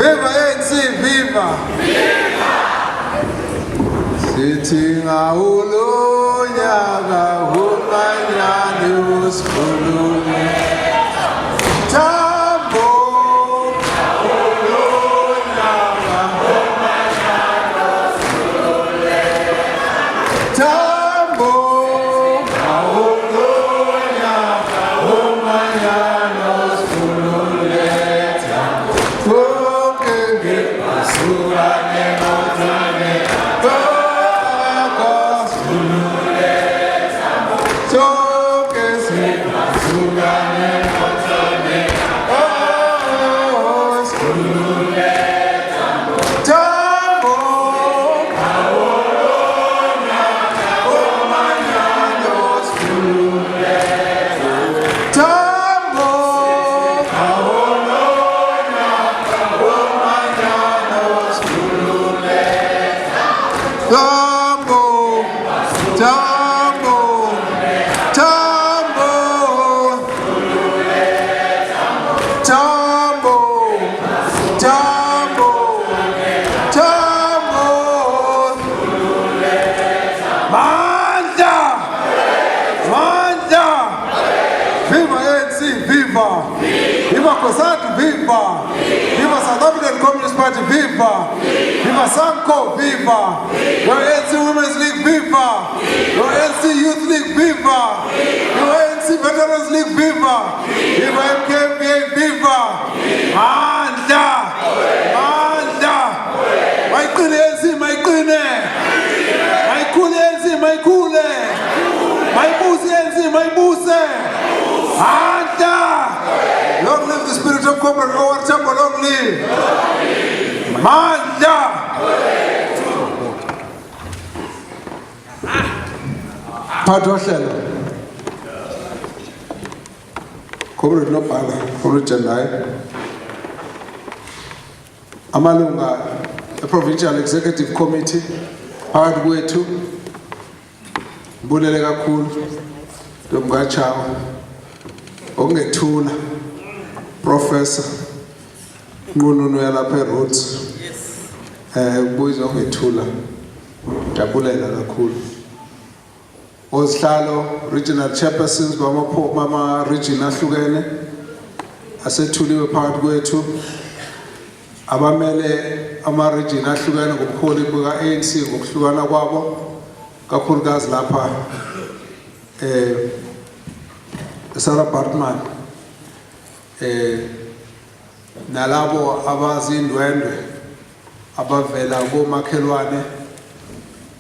Viva ANC, viva! Viva! Sithi ngawulonyaka umanyane usikhulume. Tambo! Ngawulonyaka umanyane usikhulume. Tambo! Ngawulonyaka umanyane usikhulume. Konke ngipasukane ngothane. Viva! Viva South African Communist Party, viva! Viva Sanko, viva! Your ANC Women's League, viva! Your ANC Youth League, viva! Your ANC Veterans League, viva! Viva MKMPA, viva! Manda! Manda! Maikune ANC, Maikune! Maikune ANC, Maikune! Maibuse ANC, Maibuse! Manda! Long live the spirit of Comrade Howard Tambo, long live! Manda! Patoshela. Comrade Nopala, Comrade Jendai. Amalunga, the Provincial Executive Committee, Barret Lecture Theatre, Mbulele kakhulu, Domgachawa, Ongethula. Professor Ngununu yalapha Rhodes ubuyizwa ngethula jabulela kakhulu osihlalo regional chairpersons bama region ahlukene asethuliwe phakathi kwethu abamele ama region ahlukene ngobuholi buka ANC ngokuhlukana kwabo kakhulukazi lapha Sarah Bartman nalabo abazindwendwe abavela komakhelwane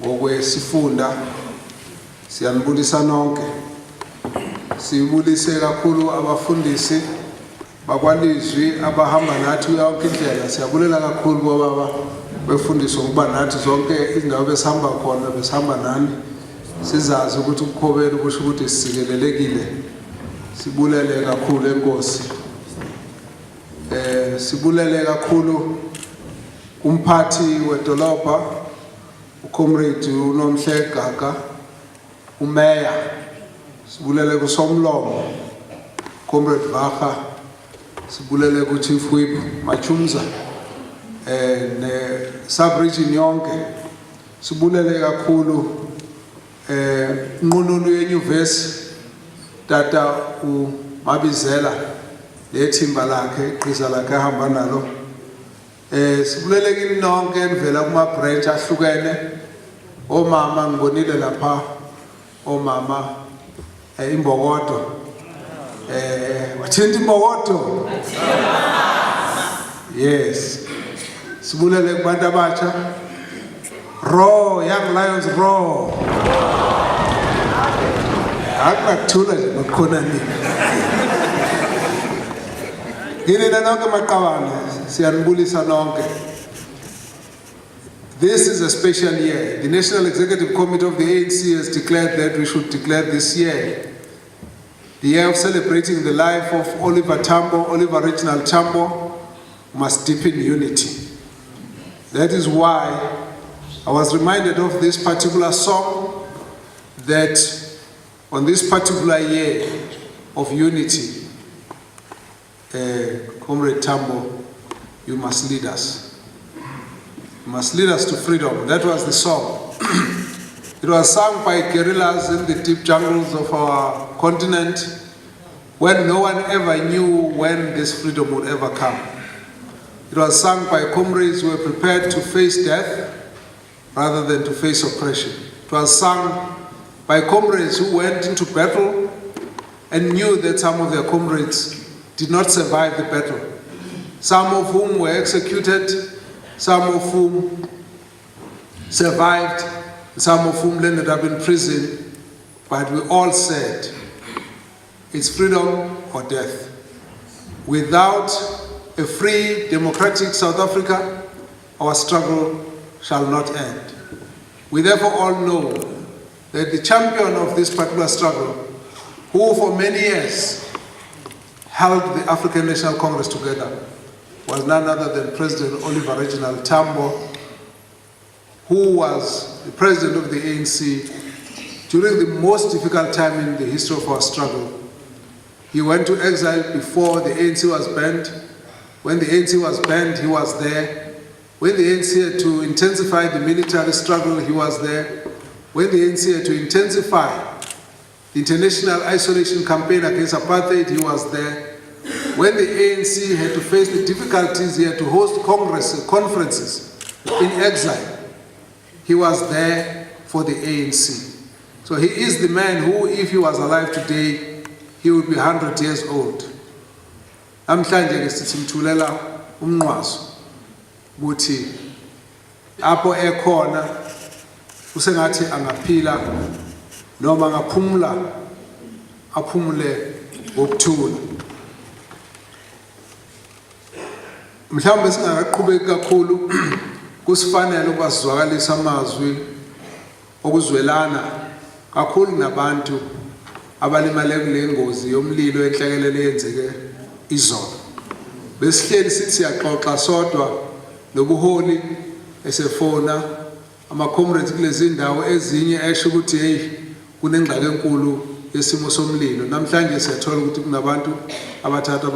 ngokwesifunda siyanibulisa nonke sibulise kakhulu abafundisi bakwalizwi abahamba nathi yonke indlela siyabulela kakhulu bobaba befundiswa ukuba nathi zonke izindawo besihamba khona besihamba nani sizazi ukuthi ukukhobela ukusho ukuthi sikelelekile sibulele kakhulu enkosi sibulele kakhulu umphathi wedolobha uComrade uNomhlegaga uMeya sibulele kusomlomo Comrade Baha sibulele kuChief Whip Machumza ne sub-region yonke sibulele kakhulu Nqununu yenyuvesi Tata uMabizela lethimba lakhe iqhiza lakhe ahamba nalo sibulele kini nonke enivela kuma branch ahlukene omama ngibonile lapha omama imbokodo wathinta imbokodo yes sibulele kubantu abatsha Raw Young Lions Raw akuthula nje bakhona nini ngine nonke maqabane siyanibulisa nonke. This is a special year. The National Executive Committee of the ANC has declared that we should declare this year the year of celebrating the life of Oliver Reginald Tambo, must deepen unity. That is why I was reminded of this particular song, that on this particular year of unity, Comrade Tambo you must lead us. You must lead us to freedom. That was the song. It was sung by guerrillas in the deep jungles of our continent when no one ever knew when this freedom would ever come. It was sung by comrades who were prepared to face death rather than to face oppression. It was sung by comrades who went into battle and knew that some of their comrades did not survive the battle, some of whom were executed, some of whom survived, some of whom ended up in prison, but we all said, it's freedom or death. Without a free, democratic South Africa, our struggle shall not end. We therefore all know that the champion of this particular struggle, who for many years held the African National Congress together, was none other than President Oliver Reginald Tambo, who was the president of the ANC during the most difficult time in the history of our struggle. He went to exile before the ANC was banned. When the ANC was banned, he was there. When the ANC had to intensify the military struggle, he was there. When the ANC had to intensify the international isolation campaign against apartheid, he was there. When the ANC had to face the difficulties, he had to host conferences in exile, he was there for the ANC. So he is the man who, if he was alive today, he would be 100 years old. Namhlanje ke simthulela umnqwaso ukuthi apho ekhona usengathi angaphila noma angaphumula aphumule ngokuthula. Mhlawumbe singaqhubeki kakhulu kusifanele ukwazwakalisa amazwi okuzwelana kakhulu nabantu abalimale kule ngozi yomlilo enhlekelele eyenzeke izolo. Besihleli sithi siyaxoxa sodwa nobuholi esefona ama-comrades kulezi ndawo ezinye esho ukuthi hey kunengxaki enkulu yesimo somlilo. Namhlanje siyathola ukuthi kunabantu abathathu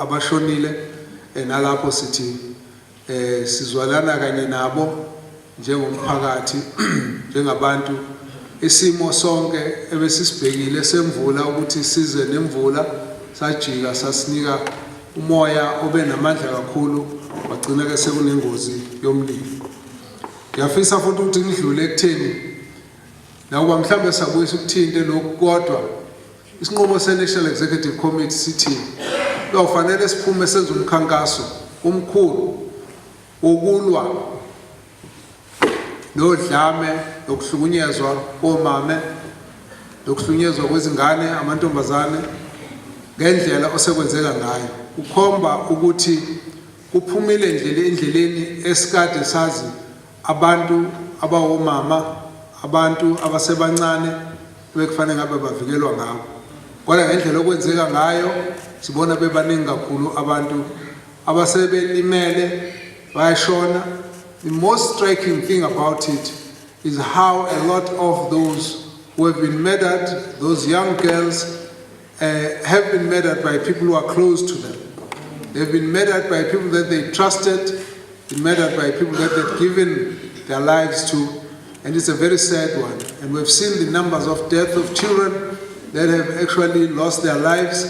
abashonile nalapho sithi sizwalana kanye nabo njengomphakathi njengabantu isimo sonke ebesisibhekile semvula ukuthi size nemvula sajika sasinika umoya obe namandla kakhulu wagcina ke sekunengozi yomlilo. Ngiyafisa futhi ukuthi ngidlule ekutheni nakuba mhlawumbe sabuyisa ukuthinte lokhu kodwa isinqumo se-National Executive Committee sithi kufanele siphume senze umkhankaso omkhulu wokulwa nodlame lokuhlukunyezwa komame lokuhlukunyezwa kwezingane amantombazane ngendlela osekwenzeka ngayo. Ukhomba ukuthi kuphumile endleleni esikade sazi abantu abawomama, abantu abasebancane bekufanele ngabe bavikelwa ngabo. Kodwa ngendlela okwenzeka ngayo sibona bebaningi kakhulu abantu abasebelimele bayashona. The most striking thing about it is how a lot of those who have been murdered, those young girls, have been murdered by people who are close to them. They've been murdered by people that they trusted, been murdered by people that they've given their lives to, and it's a very sad one. And we've seen the numbers of death of children that have actually lost their lives,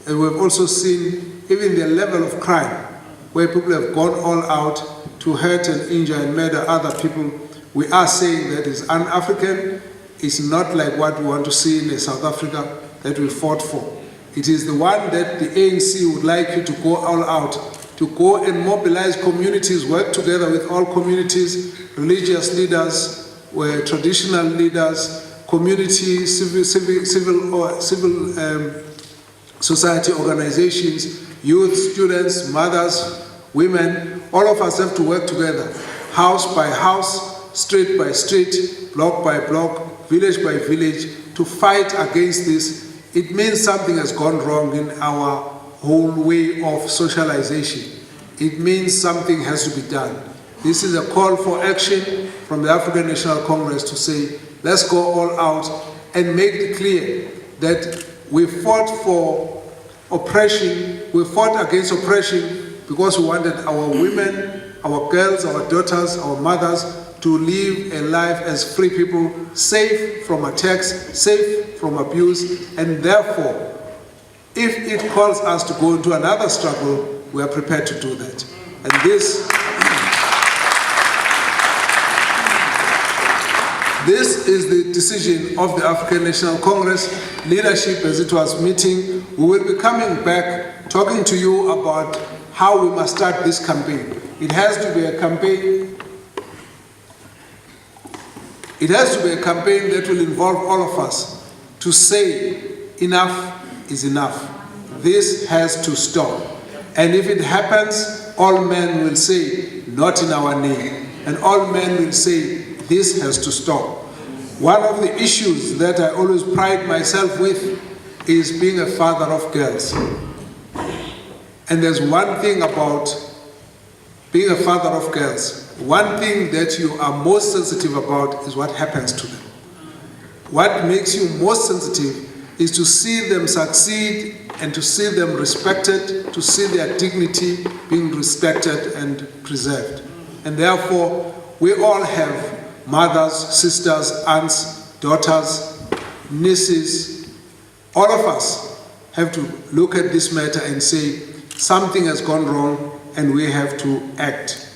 and we've also seen even the level of crime where people have gone all out to hurt and injure and murder other people. We are saying that is un-African. It's not like what we want to see in a South Africa that we fought for. It is the one that the ANC would like you to go all out, to go and mobilize communities, work together with all communities, religious leaders, traditional leaders, community, civil society organizations, youth, students, mothers, women. All of us have to work together, house by house, street by street, block by block, village by village, to fight against this. It means something has gone wrong in our whole way of socialization. It means something has to be done. This is a call for action from the African National Congress to say, let's go all out and make it clear that we fought for oppression, we fought against oppression because we wanted our women, our girls, our daughters, our mothers to live a life as free people, safe from attacks, safe from abuse, and therefore, if it calls us to go into another struggle, we are prepared to do that. And this is the decision of the African National Congress leadership as it was meeting. We will be coming back talking to you about how we must start this campaign. It has to be a campaign. It has to be a campaign that will involve all of us to say enough is enough. This has to stop. And if it happens, all men will say, not in our name. And all men will say, this has to stop. One of the issues that I always pride myself with is being a father of girls. And there's one thing about being a father of girls. One thing that you are most sensitive about is what happens to them. What makes you most sensitive is to see them succeed and to see them respected, to see their dignity being respected and preserved. And therefore, we all have mothers, sisters, aunts, daughters, nieces. All of us have to look at this matter and say, something has gone wrong and we have to act.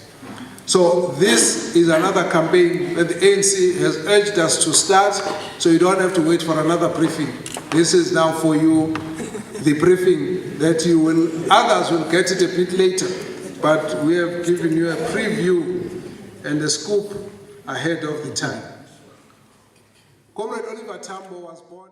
So this is another campaign that the ANC has urged us to start, so you don't have to wait for another briefing. This is now for you, the briefing that you will, others will get it a bit later, but we have given you a preview and a scoop ahead of the time. Comrade Oliver Tambo was born